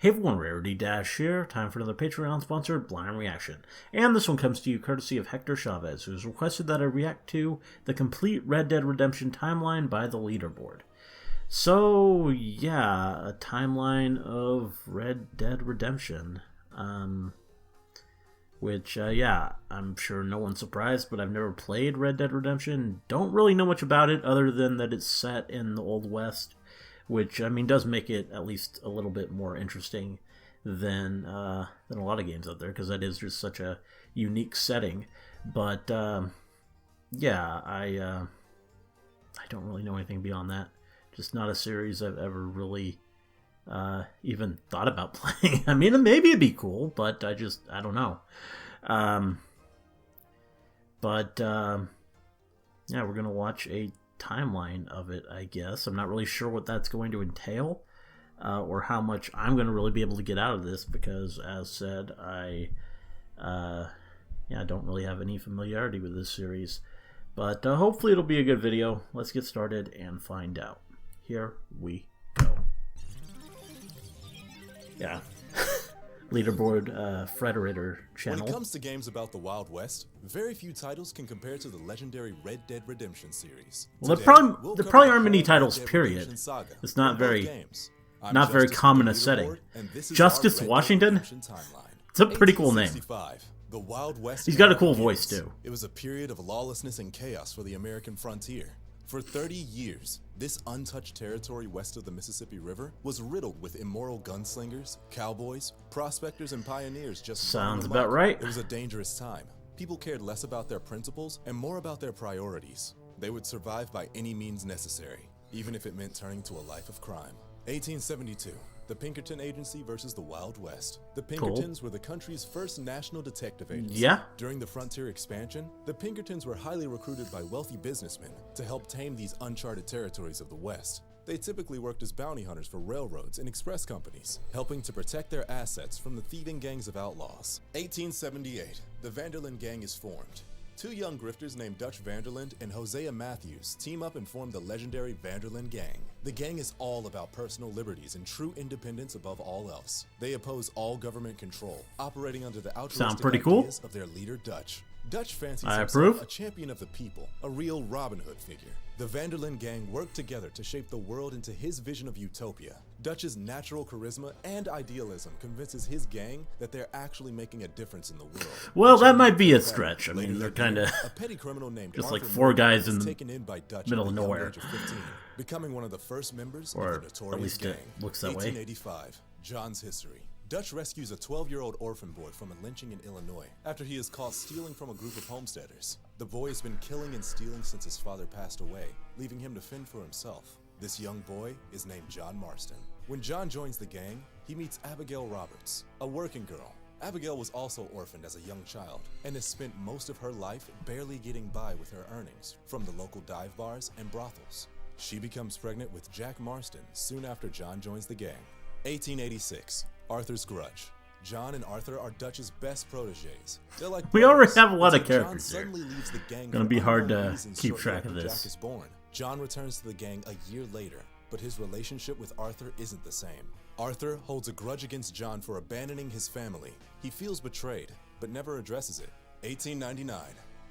Hey everyone, Rarity Dash here. Time for another Patreon-sponsored blind reaction. And this one comes to you courtesy of Hector Chavez, who has requested that I react to the complete Red Dead Redemption timeline by the Leaderboard. So, yeah, a timeline of Red Dead Redemption. Yeah, I'm sure no one's surprised, but I've never played Red Dead Redemption. Don't really know much about it other than that it's set in the Old West, which, I mean, does make it at least a little bit more interesting than a lot of games out there, because that is just such a unique setting. But, yeah, I don't really know anything beyond that. Just not a series I've ever really even thought about playing. I mean, maybe it'd be cool, but I don't know. Yeah, we're going to watch a timeline of it, I guess. I'm not really sure what that's going to entail, or how much I'm going to really be able to get out of this, because, as said, I don't really have any familiarity with this series. But hopefully it'll be a good video. Let's get started and find out. Here we go. Yeah. Leaderboard Frederator channel. When it comes to games about the Wild West, very few titles can compare to the legendary Red Dead Redemption series. Well, there probably aren't many titles, period. It's not very common a setting. Justice Washington? It's a pretty cool name. The Wild West. He's got a cool voice, too. It was a period of lawlessness and chaos for the American frontier. For 30 years, this untouched territory west of the Mississippi River was riddled with immoral gunslingers, cowboys, prospectors, and pioneers. Just sounds about right. It was a dangerous time. People cared less about their principles and more about their priorities. They would survive by any means necessary, even if it meant turning to a life of crime. 1872. The Pinkerton Agency versus the Wild West. The Pinkertons were the country's first national detective agency. Yeah. During the frontier expansion, the Pinkertons were highly recruited by wealthy businessmen to help tame these uncharted territories of the West. They typically worked as bounty hunters for railroads and express companies, helping to protect their assets from the thieving gangs of outlaws. 1878. The Vanderlyn Gang is formed. Two young grifters named Dutch Vanderland and Hosea Matthews team up and form the legendary Vanderlyn Gang. The gang is all about personal liberties and true independence above all else. They oppose all government control, operating under the altruistic ideas of their leader Dutch. Dutch fancies himself a champion of the people, a real Robin Hood figure. The Vanderlyn Gang worked together to shape the world into his vision of utopia. Dutch's natural charisma and idealism convinces his gang that they're actually making a difference in the world. Well, that might be a stretch. I mean, they're kind of a petty criminal named just Arthur like four guys in the taken in by Dutch middle of nowhere, 15, becoming one of the first members or of the notorious at least gang. it looks that way. 1885. John's history. Dutch rescues a 12-year-old orphan boy from a lynching in Illinois after he is caught stealing from a group of homesteaders. The boy has been killing and stealing since his father passed away, leaving him to fend for himself. This young boy is named John Marston. When John joins the gang, he meets Abigail Roberts, a working girl. Abigail was also orphaned as a young child and has spent most of her life barely getting by with her earnings from the local dive bars and brothels. She becomes pregnant with Jack Marston soon after John joins the gang. 1886. Arthur's Grudge. John and Arthur are Dutch's best protégés. They're like we already have a lot of characters here. Gonna be hard to keep track of this. Jack is born. John returns to the gang a year later, but his relationship with Arthur isn't the same. Arthur holds a grudge against John for abandoning his family. He feels betrayed, but never addresses it. 1899.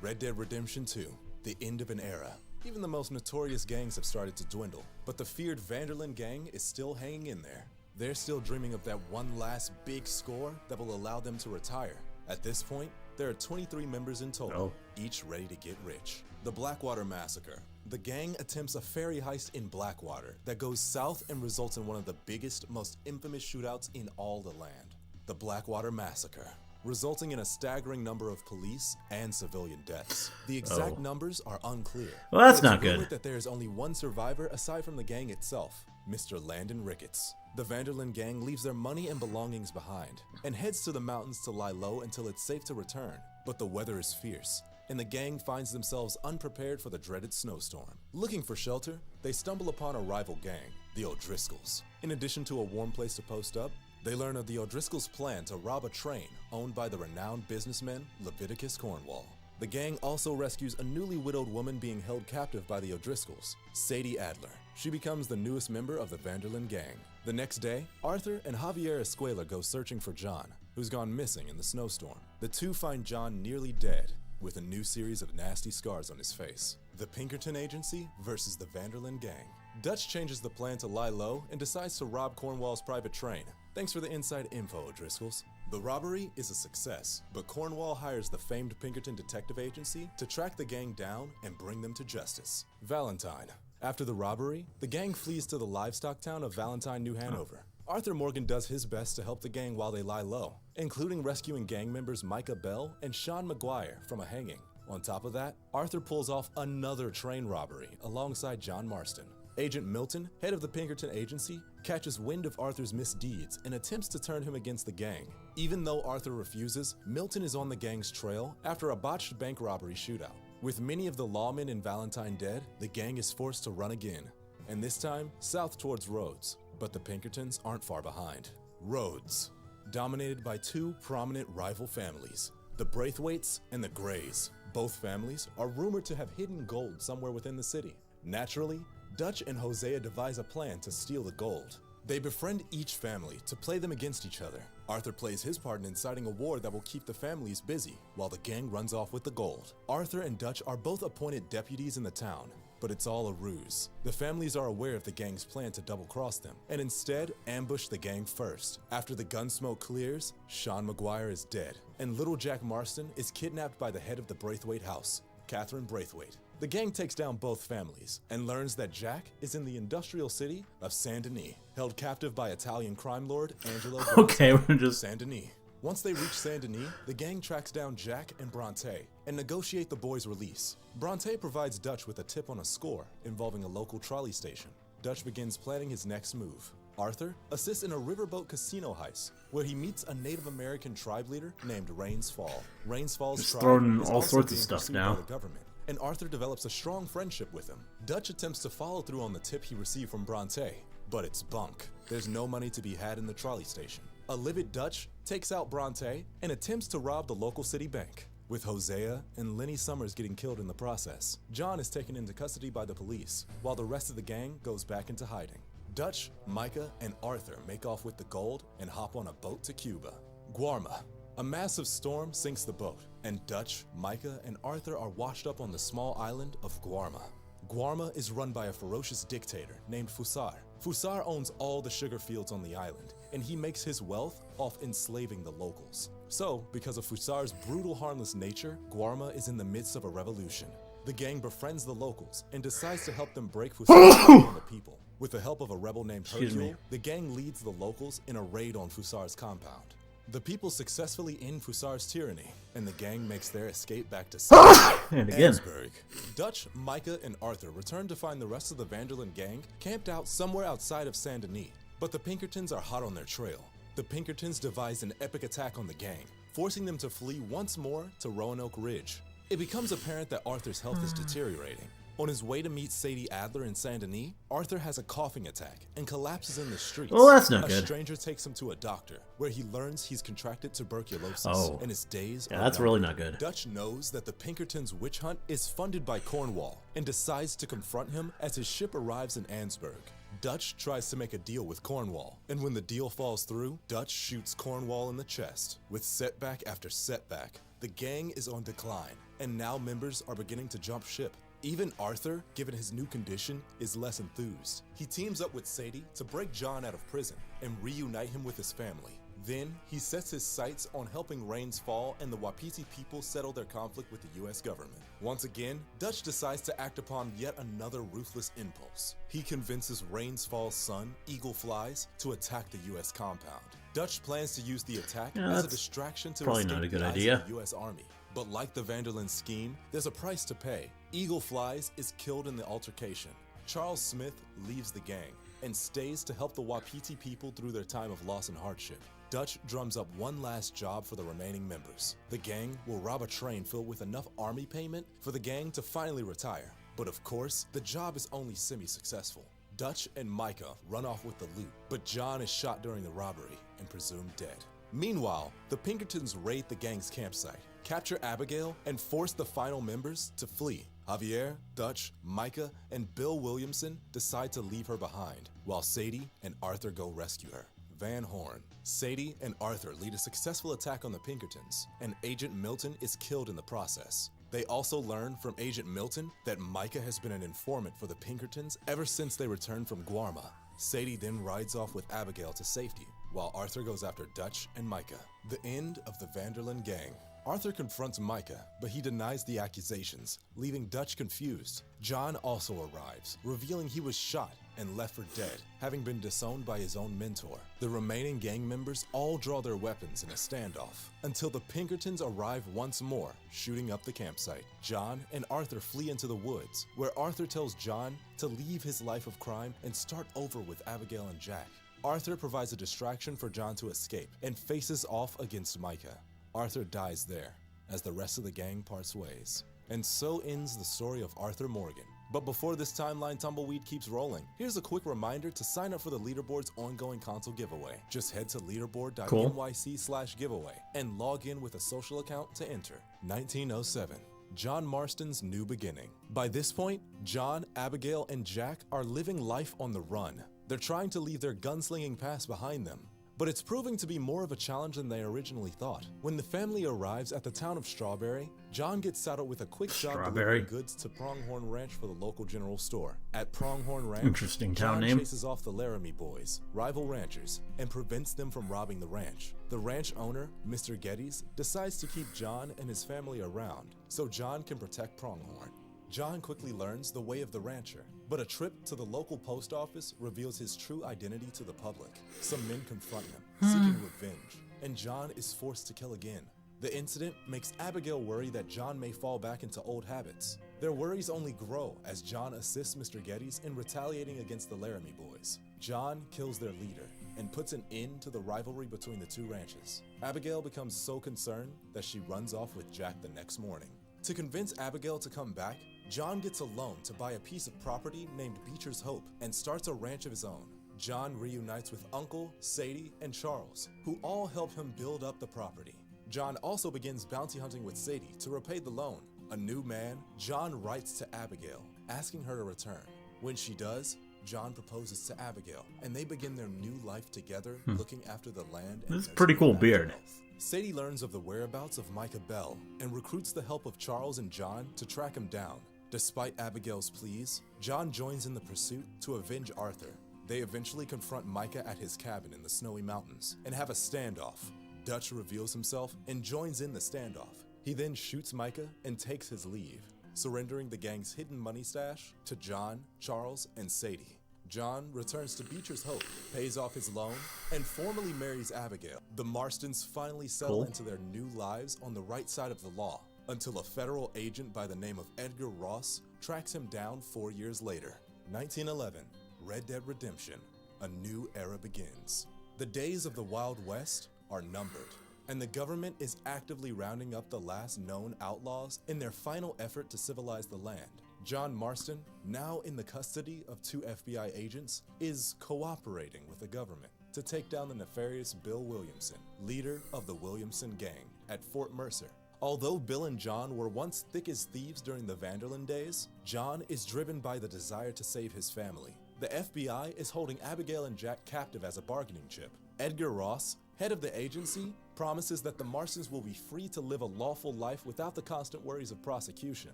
Red Dead Redemption 2. The end of an era. Even the most notorious gangs have started to dwindle, but the feared Vanderlyn Gang is still hanging in there. They're still dreaming of that one last big score that will allow them to retire. At this point, there are 23 members in total, each ready to get rich. The Blackwater Massacre. The gang attempts a ferry heist in Blackwater that goes south and results in one of the biggest, most infamous shootouts in all the land. The Blackwater Massacre, resulting in a staggering number of police and civilian deaths. The exact numbers are unclear. Well, that's not good. That there is only one survivor aside from the gang itself, Mr. Landon Ricketts. The Vanderlyn Gang leaves their money and belongings behind and heads to the mountains to lie low until it's safe to return. But the weather is fierce, and the gang finds themselves unprepared for the dreaded snowstorm. Looking for shelter, they stumble upon a rival gang, the O'Driscolls. In addition to a warm place to post up, they learn of the O'Driscolls' plan to rob a train owned by the renowned businessman Leviticus Cornwall. The gang also rescues a newly widowed woman being held captive by the O'Driscolls, Sadie Adler. She becomes the newest member of the Vanderlyn gang. The next day, Arthur and Javier Escuela go searching for John, who's gone missing in the snowstorm. The two find John nearly dead, with a new series of nasty scars on his face. The Pinkerton Agency versus the Vanderlyn gang. Dutch changes the plan to lie low and decides to rob Cornwall's private train. Thanks for the inside info, O'Driscolls. The robbery is a success, but Cornwall hires the famed Pinkerton Detective Agency to track the gang down and bring them to justice. Valentine. After the robbery, the gang flees to the livestock town of Valentine, New Hanover. Arthur Morgan does his best to help the gang while they lie low, including rescuing gang members Micah Bell and Sean McGuire from a hanging. On top of that, Arthur pulls off another train robbery alongside John Marston. Agent Milton, head of the Pinkerton Agency, catches wind of Arthur's misdeeds and attempts to turn him against the gang. Even though Arthur refuses, Milton is on the gang's trail after a botched bank robbery shootout. With many of the lawmen in Valentine dead, the gang is forced to run again, and this time south towards Rhodes. But the Pinkertons aren't far behind. Rhodes, dominated by two prominent rival families, the Braithwaites and the Grays. Both families are rumored to have hidden gold somewhere within the city. Naturally, Dutch and Hosea devise a plan to steal the gold. They befriend each family to play them against each other. Arthur plays his part in inciting a war that will keep the families busy, while the gang runs off with the gold. Arthur and Dutch are both appointed deputies in the town, but it's all a ruse. The families are aware of the gang's plan to double-cross them, and instead ambush the gang first. After the gun smoke clears, Sean McGuire is dead, and little Jack Marston is kidnapped by the head of the Braithwaite house, Catherine Braithwaite. The gang takes down both families and learns that Jack is in the industrial city of Saint Denis, held captive by Italian crime lord Angelo Okay, we're just... Saint Denis. Once they reach Saint Denis, the gang tracks down Jack and Bronte and negotiate the boys' release. Bronte provides Dutch with a tip on a score involving a local trolley station. Dutch begins planning his next move. Arthur assists in a riverboat casino heist, where he meets a Native American tribe leader named Rains Fall. Rains Fall's Just tribe throwing is all also sorts of being stuff pursued now. by the government, and Arthur develops a strong friendship with him. Dutch attempts to follow through on the tip he received from Bronte, but it's bunk. There's no money to be had in the trolley station. A livid Dutch takes out Bronte and attempts to rob the local city bank, with Hosea and Lenny Summers getting killed in the process. John is taken into custody by the police, while the rest of the gang goes back into hiding. Dutch, Micah, and Arthur make off with the gold and hop on a boat to Cuba. Guarma. A massive storm sinks the boat, and Dutch, Micah, and Arthur are washed up on the small island of Guarma. Guarma is run by a ferocious dictator named Fusar. Fusar owns all the sugar fields on the island, and he makes his wealth off enslaving the locals. So, because of Fusar's brutal, harmless nature, Guarma is in the midst of a revolution. The gang befriends the locals and decides to help them break Fusar's hold on the people. With the help of a rebel named Hercule, the gang leads the locals in a raid on Fusar's compound. The people successfully end Fusar's tyranny, and the gang makes their escape back to Ansburg. Dutch, Micah, and Arthur return to find the rest of the Vanderlyn gang camped out somewhere outside of Saint Denis, but the Pinkertons are hot on their trail. The Pinkertons devise an epic attack on the gang, forcing them to flee once more to Roanoke Ridge. It becomes apparent that Arthur's health is deteriorating. On his way to meet Sadie Adler in Saint Denis, Arthur has a coughing attack and collapses in the streets. Well, that's not a good. A stranger takes him to a doctor, where he learns he's contracted tuberculosis, and his days are that's numbered. really not good. Dutch knows that the Pinkertons' witch hunt is funded by Cornwall, and decides to confront him as his ship arrives in Ansburg. Dutch tries to make a deal with Cornwall, and when the deal falls through, Dutch shoots Cornwall in the chest. With setback after setback, the gang is on decline, and now members are beginning to jump ship. Even Arthur, given his new condition, is less enthused. He teams up with Sadie to break John out of prison and reunite him with his family. Then, he sets his sights on helping Rains Fall and the Wapiti people settle their conflict with the US government. Once again, Dutch decides to act upon yet another ruthless impulse. He convinces Rains Fall's son, Eagle Flies, to attack the US compound. Dutch plans to use the attack as a distraction to probably escape not a good the eyes idea. of the US Army. But like the Vanderlyn scheme, there's a price to pay. Eagle Flies is killed in the altercation. Charles Smith leaves the gang and stays to help the Wapiti people through their time of loss and hardship. Dutch drums up one last job for the remaining members. The gang will rob a train filled with enough army payment for the gang to finally retire. But of course, the job is only semi-successful. Dutch and Micah run off with the loot, but John is shot during the robbery and presumed dead. Meanwhile, the Pinkertons raid the gang's campsite, capture Abigail, and force the final members to flee. Javier, Dutch, Micah, and Bill Williamson decide to leave her behind, while Sadie and Arthur go rescue her. Van Horn. Sadie and Arthur lead a successful attack on the Pinkertons, and Agent Milton is killed in the process. They also learn from Agent Milton that Micah has been an informant for the Pinkertons ever since they returned from Guarma. Sadie then rides off with Abigail to safety, while Arthur goes after Dutch and Micah. The end of the Vanderlyn gang. Arthur confronts Micah, but he denies the accusations, leaving Dutch confused. John also arrives, revealing he was shot and left for dead, having been disowned by his own mentor. The remaining gang members all draw their weapons in a standoff, until the Pinkertons arrive once more, shooting up the campsite. John and Arthur flee into the woods, where Arthur tells John to leave his life of crime and start over with Abigail and Jack. Arthur provides a distraction for John to escape and faces off against Micah. Arthur dies there, as the rest of the gang parts ways. And so ends the story of Arthur Morgan. But before this timeline tumbleweed keeps rolling, here's a quick reminder to sign up for the Leaderboard's ongoing console giveaway. Just head to leaderboard.nyc/giveaway and log in with a social account to enter. 1907. John Marston's new beginning. By this point, John, Abigail, and Jack are living life on the run. They're trying to leave their gunslinging past behind them. But it's proving to be more of a challenge than they originally thought. When the family arrives at the town of Strawberry, John gets saddled with a quick job delivering goods to Pronghorn Ranch for the local general store. At Pronghorn Ranch, interesting town John name, chases off the Laramie boys, rival ranchers, and prevents them from robbing the ranch. The ranch owner, Mr. Geddes, decides to keep John and his family around so John can protect Pronghorn. John quickly learns the way of the rancher, but a trip to the local post office reveals his true identity to the public. Some men confront him, seeking revenge, and John is forced to kill again. The incident makes Abigail worry that John may fall back into old habits. Their worries only grow as John assists Mr. Geddes in retaliating against the Laramie boys. John kills their leader and puts an end to the rivalry between the two ranches. Abigail becomes so concerned that she runs off with Jack the next morning. To convince Abigail to come back, John gets a loan to buy a piece of property named Beecher's Hope and starts a ranch of his own. John reunites with Uncle, Sadie, and Charles, who all help him build up the property. John also begins bounty hunting with Sadie to repay the loan. A new man, John writes to Abigail, asking her to return. When she does, John proposes to Abigail, and they begin their new life together, looking after the land. This is a pretty cool beard. Sadie learns of the whereabouts of Micah Bell and recruits the help of Charles and John to track him down. Despite Abigail's pleas, John joins in the pursuit to avenge Arthur. They eventually confront Micah at his cabin in the Snowy Mountains and have a standoff. Dutch reveals himself and joins in the standoff. He then shoots Micah and takes his leave, surrendering the gang's hidden money stash to John, Charles, and Sadie. John returns to Beecher's Hope, pays off his loan, and formally marries Abigail. The Marstons finally settle into their new lives on the right side of the law, until a federal agent by the name of Edgar Ross tracks him down 4 years later. 1911, Red Dead Redemption, a new era begins. The days of the Wild West are numbered, and the government is actively rounding up the last known outlaws in their final effort to civilize the land. John Marston, now in the custody of 2 FBI agents, is cooperating with the government to take down the nefarious Bill Williamson, leader of the Williamson Gang, at Fort Mercer. Although Bill and John were once thick as thieves during the Vanderlyn days, John is driven by the desire to save his family. The FBI is holding Abigail and Jack captive as a bargaining chip. Edgar Ross, head of the agency, promises that the Marstons will be free to live a lawful life without the constant worries of prosecution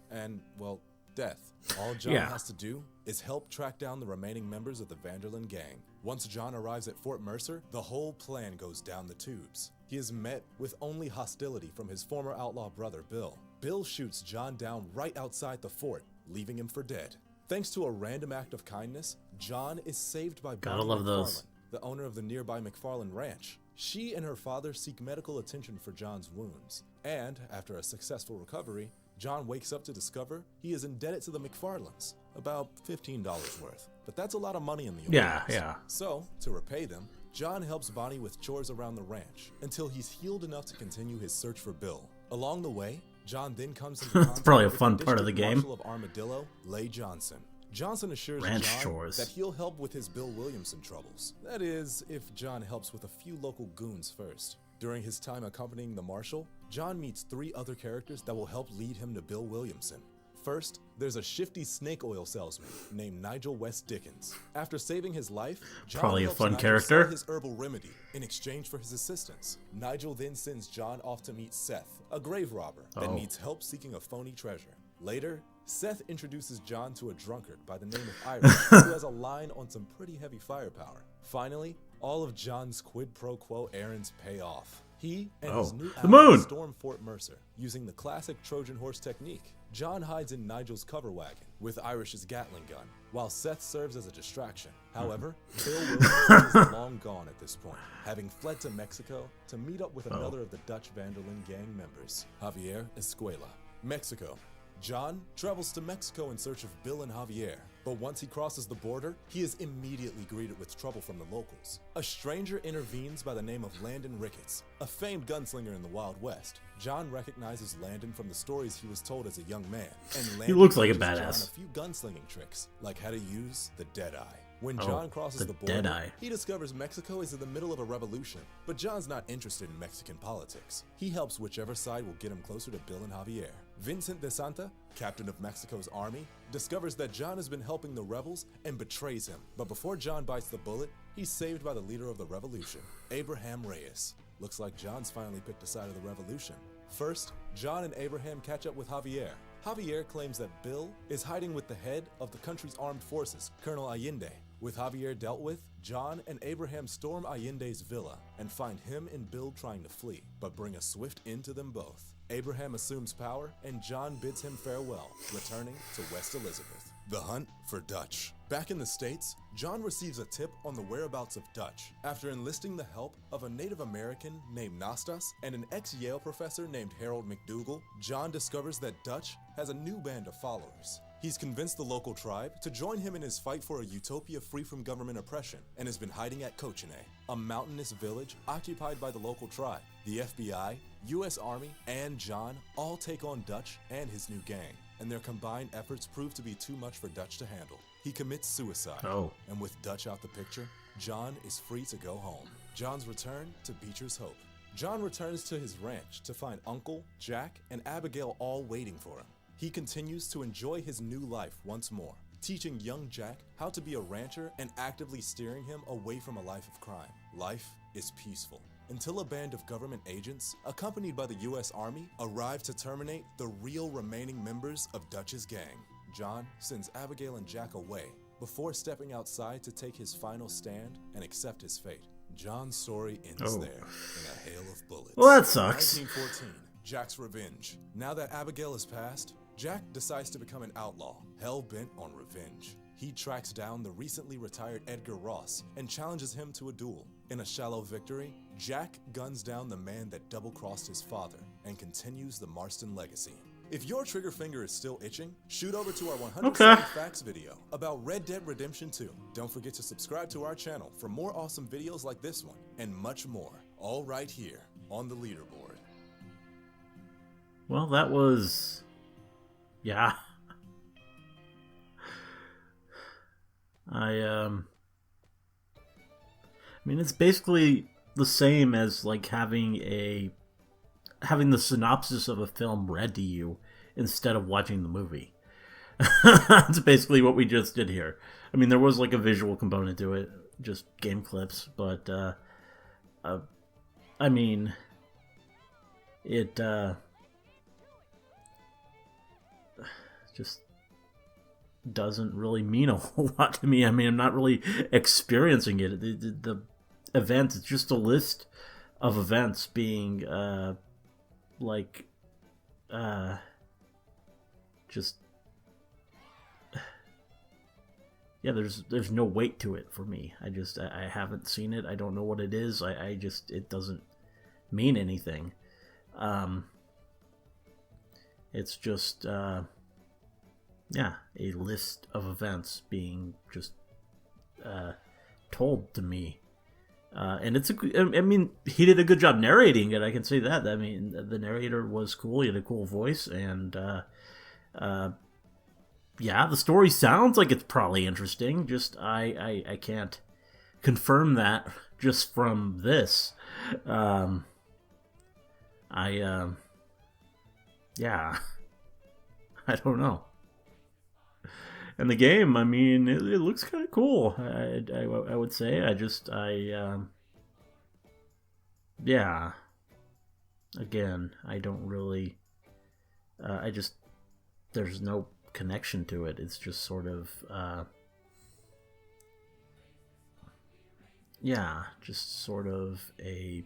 and, well, death. All John has to do is help track down the remaining members of the Vanderlyn gang. Once John arrives at Fort Mercer, the whole plan goes down the tubes. He is met with only hostility from his former outlaw brother, Bill. Bill shoots John down right outside the fort, leaving him for dead. Thanks to a random act of kindness, John is saved by Bonnie McFarlane, the owner of the nearby McFarlane Ranch. She and her father seek medical attention for John's wounds, and after a successful recovery, John wakes up to discover he is indebted to the McFarlanes, about $15 worth. But that's a lot of money in the old days. So, to repay them, John helps Bonnie with chores around the ranch until he's healed enough to continue his search for Bill. Along the way, John then comes into contact probably a with fun the part of the District game. Marshal of Armadillo, Leigh Johnson. Johnson assures Ranch John chores. that he'll help with his Bill Williamson troubles. That is, if John helps with a few local goons first. During his time accompanying the Marshal, John meets 3 other characters that will help lead him to Bill Williamson. First, there's a shifty snake oil salesman named Nigel West Dickens. After saving his life, John Probably a helps fun Nigel character. sell his herbal remedy in exchange for his assistance. Nigel then sends John off to meet Seth, a grave robber that needs help seeking a phony treasure. Later, Seth introduces John to a drunkard by the name of Irish who has a line on some pretty heavy firepower. Finally, all of John's quid pro quo errands pay off. He and his new ally storm Fort Mercer using the classic Trojan horse technique. John hides in Nigel's cover wagon with Irish's Gatling gun, while Seth serves as a distraction. However, Bill Williamson is long gone at this point, having fled to Mexico to meet up with another of the Dutch Vanderlyn gang members, Javier Escuela. Mexico. John travels to Mexico in search of Bill and Javier, but once he crosses the border, he is immediately greeted with trouble from the locals. A stranger intervenes by the name of Landon Ricketts, a famed gunslinger in the Wild West. John recognizes Landon from the stories he was told as a young man, and Landon he looks like a teaches badass. John a few gunslinging tricks, like how to use the Deadeye. When John crosses the border, he discovers Mexico is in the middle of a revolution, but John's not interested in Mexican politics. He helps whichever side will get him closer to Bill and Javier. Vincent de Santa, captain of Mexico's army, discovers that John has been helping the rebels and betrays him. But before John bites the bullet, he's saved by the leader of the revolution, Abraham Reyes. Looks like John's finally picked a side of the revolution. First, John and Abraham catch up with Javier. Javier claims that Bill is hiding with the head of the country's armed forces, Colonel Allende. With Javier dealt with, John and Abraham storm Allende's villa and find him and Bill trying to flee, but bring a swift end to them both. Abraham assumes power, and John bids him farewell, returning to West Elizabeth. The hunt for Dutch. Back in the States, John receives a tip on the whereabouts of Dutch. After enlisting the help of a Native American named Nastas and an ex-Yale professor named Harold McDougall, John discovers that Dutch has a new band of followers. He's convinced the local tribe to join him in his fight for a utopia free from government oppression, and has been hiding at Cochene, a mountainous village occupied by the local tribe. The FBI, US Army, and John all take on Dutch and his new gang, and their combined efforts prove to be too much for Dutch to handle. He commits suicide, and with Dutch out the picture, John is free to go home. John's return to Beecher's Hope. John returns to his ranch to find Uncle, Jack, and Abigail all waiting for him. He continues to enjoy his new life once more, teaching young Jack how to be a rancher and actively steering him away from a life of crime. Life is peaceful, until a band of government agents, accompanied by the US Army, arrive to terminate the real remaining members of Dutch's gang. John sends Abigail and Jack away before stepping outside to take his final stand and accept his fate. John's story ends there, in a hail of bullets. Well, that sucks. 1914, Jack's revenge. Now that Abigail has passed, Jack decides to become an outlaw, hell-bent on revenge. He tracks down the recently retired Edgar Ross and challenges him to a duel. In a shallow victory, Jack guns down the man that double-crossed his father and continues the Marston legacy. If your trigger finger is still itching, shoot over to our 107 Facts video about Red Dead Redemption 2. Don't forget to subscribe to our channel for more awesome videos like this one and much more, all right here on the Leaderboard. Well, that was... yeah. I mean, it's basically the same as like having the synopsis of a film read to you instead of watching the movie. That's basically what we just did here. I mean, there was like a visual component to it, just game clips, but I mean, it just doesn't really mean a whole lot to me. I mean, I'm not really experiencing it. The events, it's just a list of events being just yeah, there's no weight to it for me. I haven't seen it. I don't know what it is. It doesn't mean anything. It's just yeah, a list of events being just told to me. And I mean, he did a good job narrating it, I can say that. I mean, the narrator was cool, he had a cool voice, and yeah, the story sounds like it's probably interesting, just I can't confirm that just from this. Yeah, I don't know. And the game, I mean, it looks kind of cool. I would say. Yeah. Again, I don't really. I just there's no connection to it. It's just sort of. Yeah, just sort of a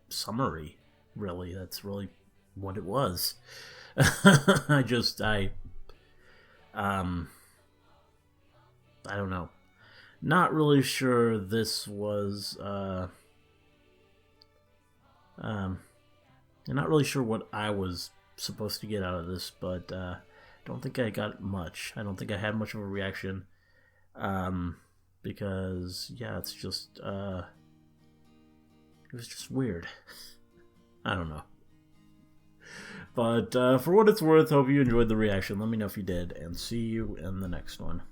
summary. Really, that's really what it was. Um, I don't know. Not really sure this was, I'm not really sure what I was supposed to get out of this, but, don't think I got much. I don't think I had much of a reaction, because, yeah, it was just weird. I don't know. But for what it's worth, hope you enjoyed the reaction. Let me know if you did, and see you in the next one.